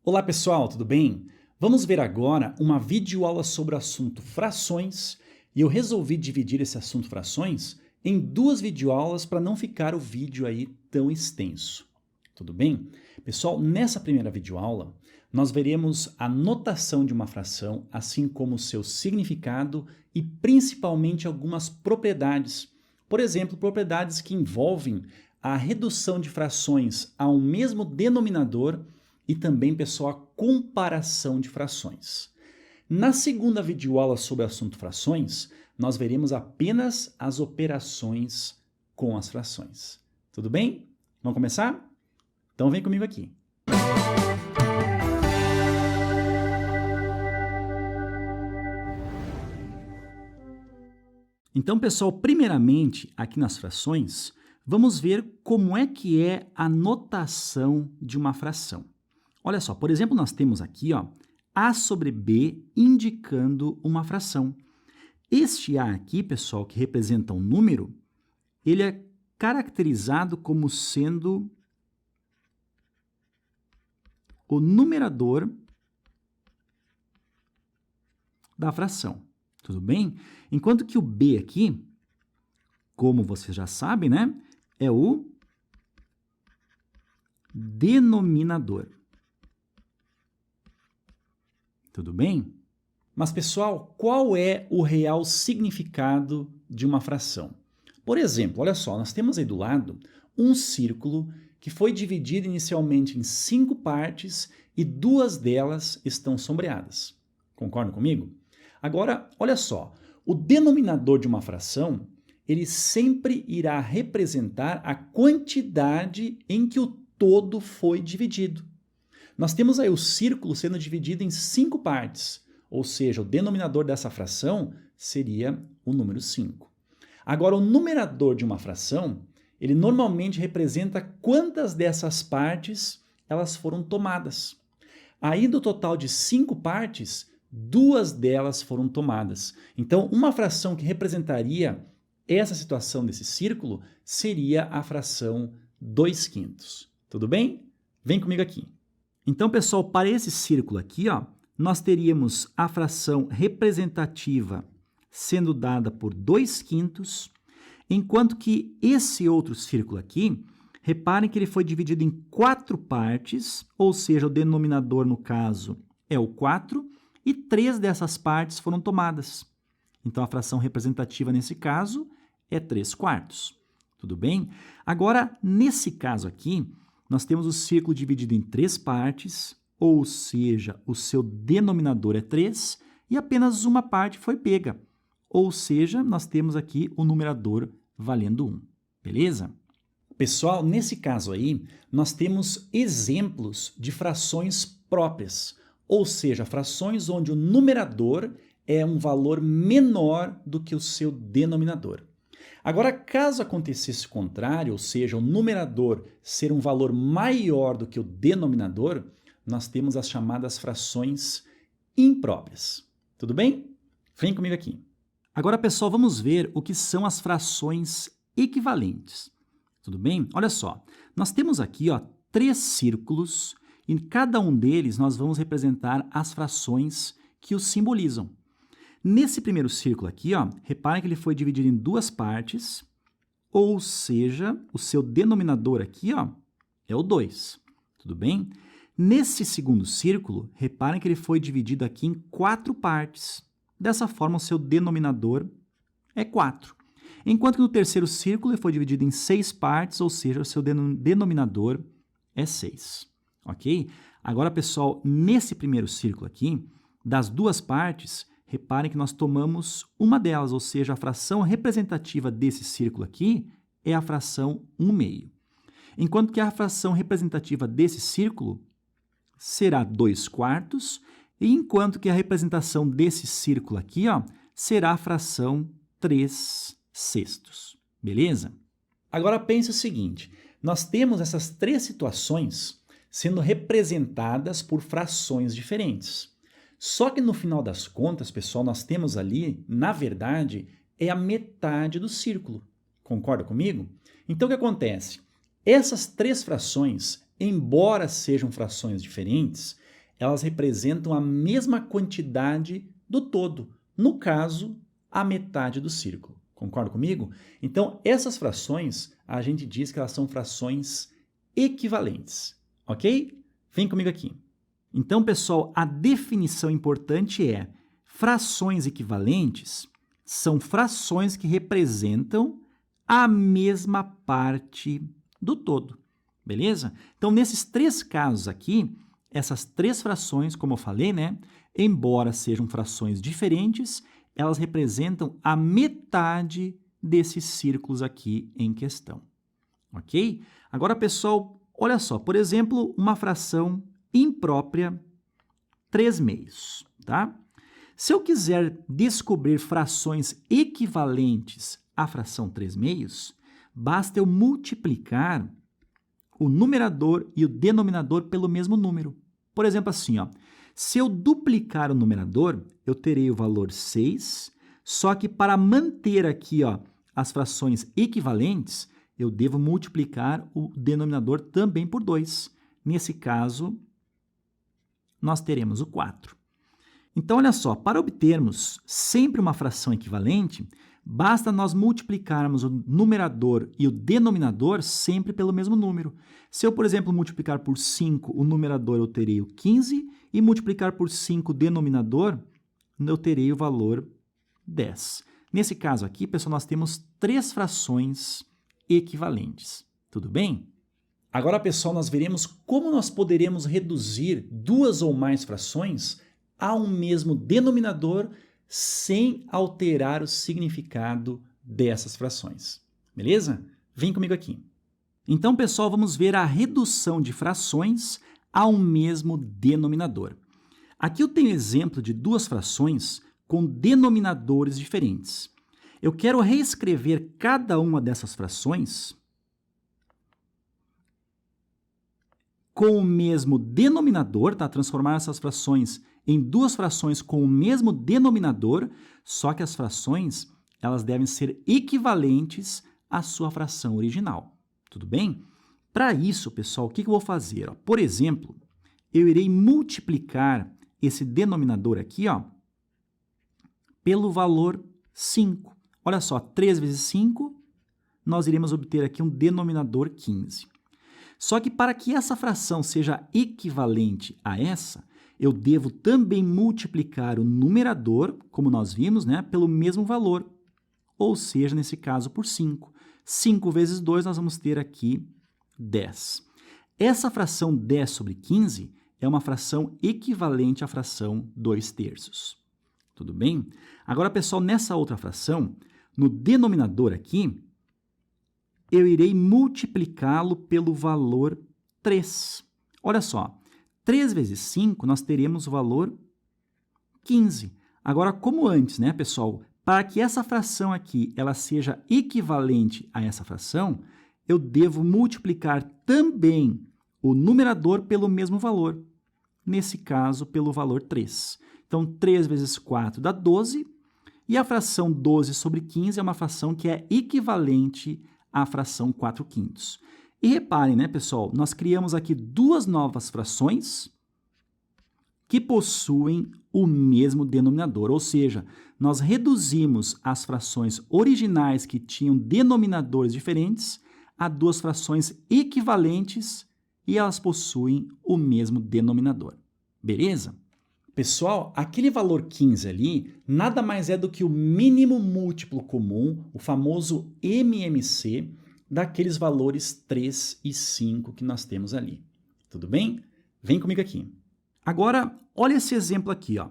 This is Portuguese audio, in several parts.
Olá pessoal, tudo bem? Vamos ver agora uma videoaula sobre o assunto frações e eu resolvi dividir esse assunto frações em duas videoaulas para não ficar o vídeo aí tão extenso. Tudo bem? Pessoal, nessa primeira videoaula nós veremos a notação de uma fração, assim como o seu significado e principalmente algumas propriedades. Por exemplo, propriedades que envolvem a redução de frações a um mesmo denominador e também, pessoal, a comparação de frações. Na segunda videoaula sobre o assunto frações, nós veremos apenas as operações com as frações. Tudo bem? Vamos começar? Então vem comigo aqui. Então, pessoal, primeiramente, aqui nas frações, vamos ver como é que é a notação de uma fração. Olha só, por exemplo, nós temos aqui, ó, A sobre B indicando uma fração. Este A aqui, pessoal, que representa um número, ele é caracterizado como sendo o numerador da fração. Tudo bem? Enquanto que o B aqui, como vocês já sabem, né, é o denominador. Tudo bem? Mas, pessoal, qual é o real significado de uma fração? Por exemplo, olha só, nós temos aí do lado um círculo que foi dividido inicialmente em 5 partes e 2 delas estão sombreadas. Concordam comigo? Agora, olha só, o denominador de uma fração, ele sempre irá representar a quantidade em que o todo foi dividido. Nós temos aí o círculo sendo dividido em 5 partes, ou seja, o denominador dessa fração seria o número 5. Agora, o numerador de uma fração, ele normalmente representa quantas dessas partes elas foram tomadas. Aí, do total de 5 partes, 2 delas foram tomadas. Então, uma fração que representaria essa situação desse círculo seria a fração 2/5. Tudo bem? Vem comigo aqui. Então, pessoal, para esse círculo aqui, ó, nós teríamos a fração representativa sendo dada por 2/5, enquanto que esse outro círculo aqui, reparem que ele foi dividido em 4 partes, ou seja, o denominador, no caso, é o 4, e 3 dessas partes foram tomadas. Então, a fração representativa, nesse caso, é 3/4. Tudo bem? Agora, nesse caso aqui, nós temos o círculo dividido em 3 partes, ou seja, o seu denominador é 3 e apenas uma parte foi pega. Ou seja, nós temos aqui o numerador valendo 1. Beleza? Pessoal, nesse caso aí, nós temos exemplos de frações próprias, ou seja, frações onde o numerador é um valor menor do que o seu denominador. Agora, caso acontecesse o contrário, ou seja, o numerador ser um valor maior do que o denominador, nós temos as chamadas frações impróprias. Tudo bem? Vem comigo aqui. Agora, pessoal, vamos ver o que são as frações equivalentes. Tudo bem? Olha só, nós temos aqui, ó, 3 círculos e em cada um deles nós vamos representar as frações que os simbolizam. Nesse primeiro círculo aqui, ó, reparem que ele foi dividido em 2 partes, ou seja, o seu denominador aqui, ó, é o 2. Tudo bem? Nesse segundo círculo, reparem que ele foi dividido aqui em 4 partes. Dessa forma, o seu denominador é 4. Enquanto que no terceiro círculo ele foi dividido em 6 partes, ou seja, o seu denominador é 6. Ok? Agora, pessoal, nesse primeiro círculo aqui, das 2 partes, reparem que nós tomamos uma delas, ou seja, a fração representativa desse círculo aqui é a fração 1/2. Enquanto que a fração representativa desse círculo será 2/4, e enquanto que a representação desse círculo aqui, ó, será a fração 3/6. Beleza? Agora pense o seguinte, nós temos essas 3 situações sendo representadas por frações diferentes. Só que no final das contas, pessoal, nós temos ali, na verdade, é a metade do círculo. Concorda comigo? Então, o que acontece? Essas 3 frações, embora sejam frações diferentes, elas representam a mesma quantidade do todo. No caso, a metade do círculo. Concorda comigo? Então, essas frações, a gente diz que elas são frações equivalentes, ok? Vem comigo aqui. Então, pessoal, a definição importante é: frações equivalentes são frações que representam a mesma parte do todo, beleza? Então, nesses três casos aqui, essas três frações, como eu falei, né, embora sejam frações diferentes, elas representam a metade desses círculos aqui em questão, ok? Agora, pessoal, olha só, por exemplo, uma fração imprópria 3/2, tá? Se eu quiser descobrir frações equivalentes à fração 3/2, basta eu multiplicar o numerador e o denominador pelo mesmo número. Por exemplo, assim, ó, se eu duplicar o numerador, eu terei o valor 6, só que para manter aqui, ó, as frações equivalentes, eu devo multiplicar o denominador também por 2. Nesse caso, nós teremos o 4. Então, olha só, para obtermos sempre uma fração equivalente, basta nós multiplicarmos o numerador e o denominador sempre pelo mesmo número. Se eu, por exemplo, multiplicar por 5 o numerador, eu terei o 15, e multiplicar por 5 o denominador, eu terei o valor 10. Nesse caso aqui, pessoal, nós temos três frações equivalentes. Tudo bem? Agora, pessoal, nós veremos como nós poderemos reduzir duas ou mais frações a um mesmo denominador sem alterar o significado dessas frações. Beleza? Vem comigo aqui. Então, pessoal, vamos ver a redução de frações a um mesmo denominador. Aqui eu tenho exemplo de duas frações com denominadores diferentes. Eu quero reescrever cada uma dessas frações com o mesmo denominador, tá? Transformar essas frações em duas frações com o mesmo denominador, só que as frações elas devem ser equivalentes à sua fração original. Tudo bem? Para isso, pessoal, o que eu vou fazer? Ó? Por exemplo, eu irei multiplicar esse denominador aqui, ó, pelo valor 5. Olha só, 3 vezes 5, nós iremos obter aqui um denominador 15. Só que para que essa fração seja equivalente a essa, eu devo também multiplicar o numerador, como nós vimos, né, pelo mesmo valor, ou seja, nesse caso, por 5. 5 vezes 2, nós vamos ter aqui 10. Essa fração 10 sobre 15 é uma fração equivalente à fração 2/3. Tudo bem? Agora, pessoal, nessa outra fração, no denominador aqui, eu irei multiplicá-lo pelo valor 3. Olha só, 3 vezes 5, nós teremos o valor 15. Agora, como antes, né, pessoal? Para que essa fração aqui ela seja equivalente a essa fração, eu devo multiplicar também o numerador pelo mesmo valor. Nesse caso, pelo valor 3. Então, 3 vezes 4 dá 12, e a fração 12 sobre 15 é uma fração que é equivalente à fração 4/5. E reparem, né, pessoal, nós criamos aqui duas novas frações que possuem o mesmo denominador, ou seja, nós reduzimos as frações originais que tinham denominadores diferentes a duas frações equivalentes e elas possuem o mesmo denominador. Beleza? Pessoal, aquele valor 15 ali nada mais é do que o mínimo múltiplo comum, o famoso MMC, daqueles valores 3 e 5 que nós temos ali. Tudo bem? Vem comigo aqui. Agora, olha esse exemplo aqui, ó.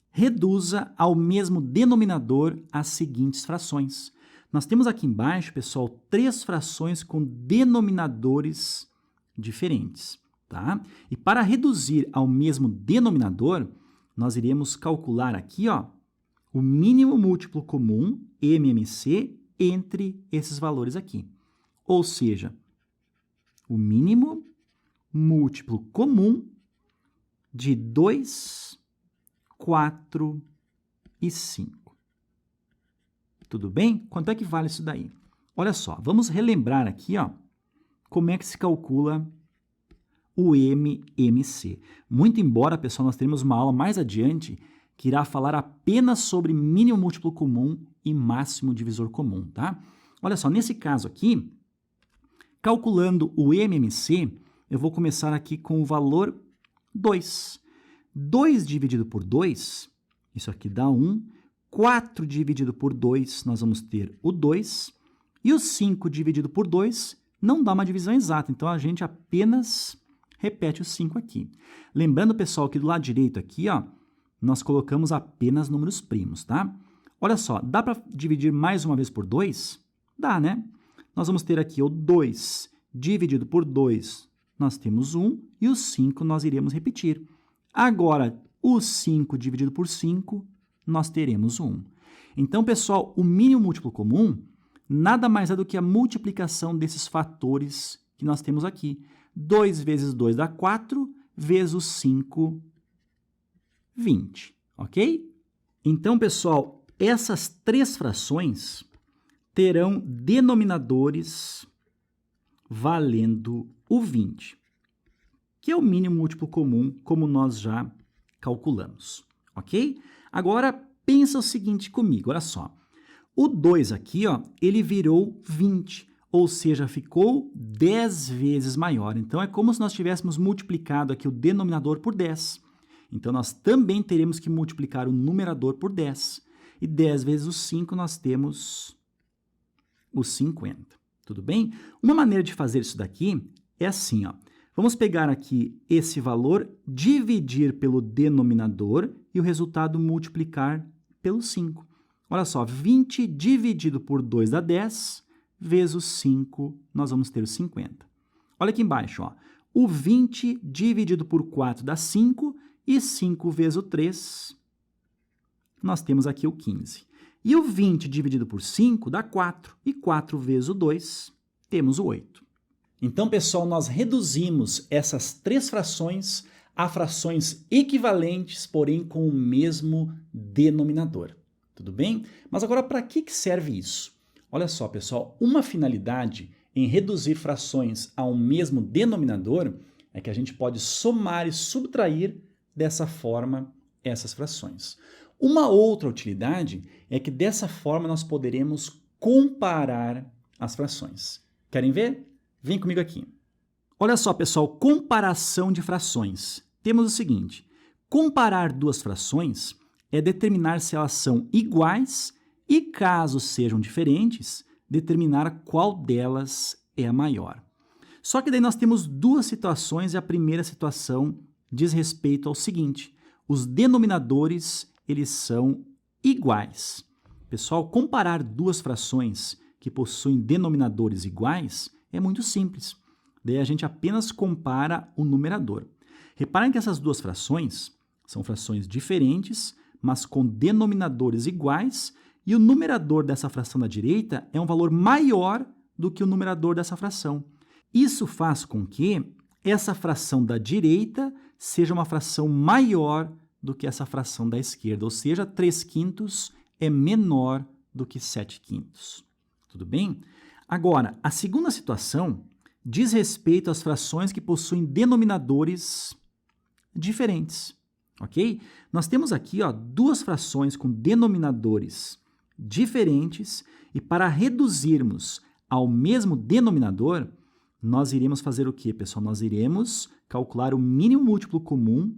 Reduza ao mesmo denominador as seguintes frações. Nós temos aqui embaixo, pessoal, três frações com denominadores diferentes, tá? E para reduzir ao mesmo denominador, nós iremos calcular aqui, ó, o mínimo múltiplo comum, MMC, entre esses valores aqui. Ou seja, o mínimo múltiplo comum de 2, 4 e 5. Tudo bem? Quanto é que vale isso daí? Olha só, vamos relembrar aqui, ó, como é que se calcula o MMC. Muito embora, pessoal, nós teremos uma aula mais adiante que irá falar apenas sobre mínimo múltiplo comum e máximo divisor comum, tá? Olha só, nesse caso aqui, calculando o MMC, eu vou começar aqui com o valor 2. 2 dividido por 2, isso aqui dá 1. 4 dividido por 2, nós vamos ter o 2. E o 5 dividido por 2 não dá uma divisão exata, então a gente apenas repete o 5 aqui. Lembrando, pessoal, que do lado direito aqui, ó, nós colocamos apenas números primos, tá? Olha só, dá para dividir mais uma vez por 2? Dá, né? Nós vamos ter aqui o 2 dividido por 2, nós temos 1, e o 5 nós iremos repetir. Agora, o 5 dividido por 5, nós teremos 1. Então, pessoal, o mínimo múltiplo comum nada mais é do que a multiplicação desses fatores que nós temos aqui. 2 vezes 2 dá 4, vezes o 5, 20, ok? Então, pessoal, essas três frações terão denominadores valendo o 20, que é o mínimo múltiplo comum, como nós já calculamos, ok? Agora, pensa o seguinte comigo, olha só. O 2 aqui, ó, ele virou 20, ou seja, ficou 10 vezes maior. Então, é como se nós tivéssemos multiplicado aqui o denominador por 10. Então, nós também teremos que multiplicar o numerador por 10. E 10 vezes o 5, nós temos os 50. Tudo bem? Uma maneira de fazer isso daqui é assim, ó. Vamos pegar aqui esse valor, dividir pelo denominador e o resultado multiplicar pelo 5. Olha só, 20 dividido por 2 dá 10, vezes o 5, nós vamos ter os 50. Olha aqui embaixo, ó. O 20 dividido por 4 dá 5, e 5 vezes o 3, nós temos aqui o 15. E o 20 dividido por 5 dá 4, e 4 vezes o 2, temos o 8. Então, pessoal, nós reduzimos essas três frações a frações equivalentes, porém com o mesmo denominador. Tudo bem? Mas agora, para que serve isso? Olha só, pessoal, uma finalidade em reduzir frações ao mesmo denominador é que a gente pode somar e subtrair dessa forma essas frações. Uma outra utilidade é que dessa forma nós poderemos comparar as frações. Querem ver? Vem comigo aqui. Olha só, pessoal, comparação de frações. Temos o seguinte, comparar duas frações é determinar se elas são iguais e, caso sejam diferentes, determinar qual delas é a maior. Só que daí nós temos duas situações e a primeira situação diz respeito ao seguinte, os denominadores, eles são iguais. Pessoal, comparar duas frações que possuem denominadores iguais é muito simples. Daí a gente apenas compara o numerador. Reparem que essas duas frações são frações diferentes, mas com denominadores iguais, e o numerador dessa fração da direita é um valor maior do que o numerador dessa fração. Isso faz com que essa fração da direita seja uma fração maior do que essa fração da esquerda, ou seja, 3/5 é menor do que 7/5. Tudo bem? Agora, a segunda situação diz respeito às frações que possuem denominadores diferentes, ok? Nós temos aqui, ó, duas frações com denominadores diferentes e para reduzirmos ao mesmo denominador, nós iremos fazer o quê, pessoal? Nós iremos calcular o mínimo múltiplo comum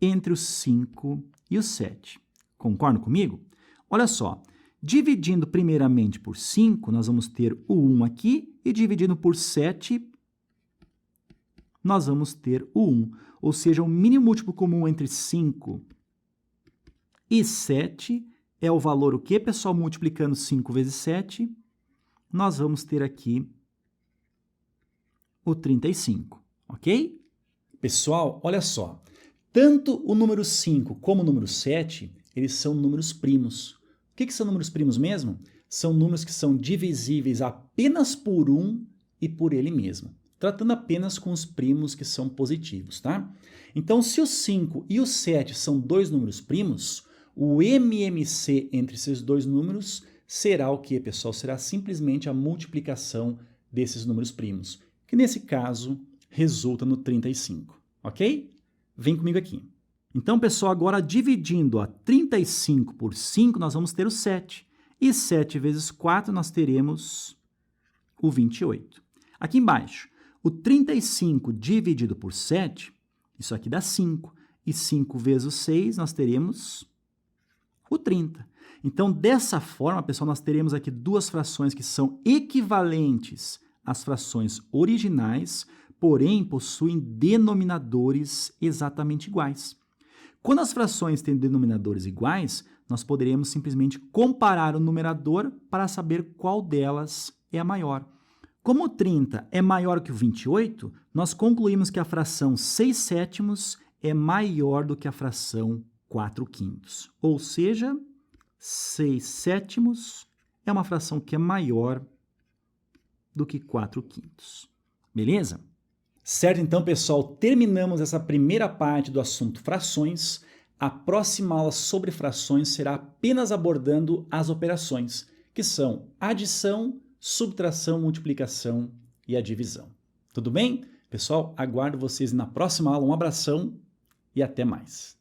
entre os 5 e o 7. Concordam comigo? Olha só, dividindo primeiramente por 5, nós vamos ter o 1 aqui, e dividindo por 7, nós vamos ter o 1. Ou seja, o mínimo múltiplo comum entre 5 e 7 é o valor o quê, pessoal? Multiplicando 5 vezes 7, nós vamos ter aqui o 35, ok? Pessoal, olha só, tanto o número 5 como o número 7, eles são números primos. O que são números primos mesmo? São números que são divisíveis apenas por 1 e por ele mesmo, tratando apenas com os primos que são positivos, tá? Então, se o 5 e o 7 são dois números primos, o MMC entre esses dois números será o que, pessoal? Será simplesmente a multiplicação desses números primos, que nesse caso resulta no 35, ok? Vem comigo aqui. Então, pessoal, agora dividindo 35 por 5, nós vamos ter o 7. E 7 vezes 4, nós teremos o 28. Aqui embaixo, o 35 dividido por 7, isso aqui dá 5. E 5 vezes o 6, nós teremos o 30. Então, dessa forma, pessoal, nós teremos aqui duas frações que são equivalentes às frações originais, porém possuem denominadores exatamente iguais. Quando as frações têm denominadores iguais, nós poderemos simplesmente comparar o numerador para saber qual delas é a maior. Como o 30 é maior que o 28, nós concluímos que a fração 6/7 é maior do que a fração 4/5. Ou seja, 6/7 é uma fração que é maior do que 4/5. Beleza? Certo, então, pessoal, terminamos essa primeira parte do assunto frações. A próxima aula sobre frações será apenas abordando as operações, que são adição, subtração, multiplicação e a divisão. Tudo bem? Pessoal, aguardo vocês na próxima aula. Um abração e até mais.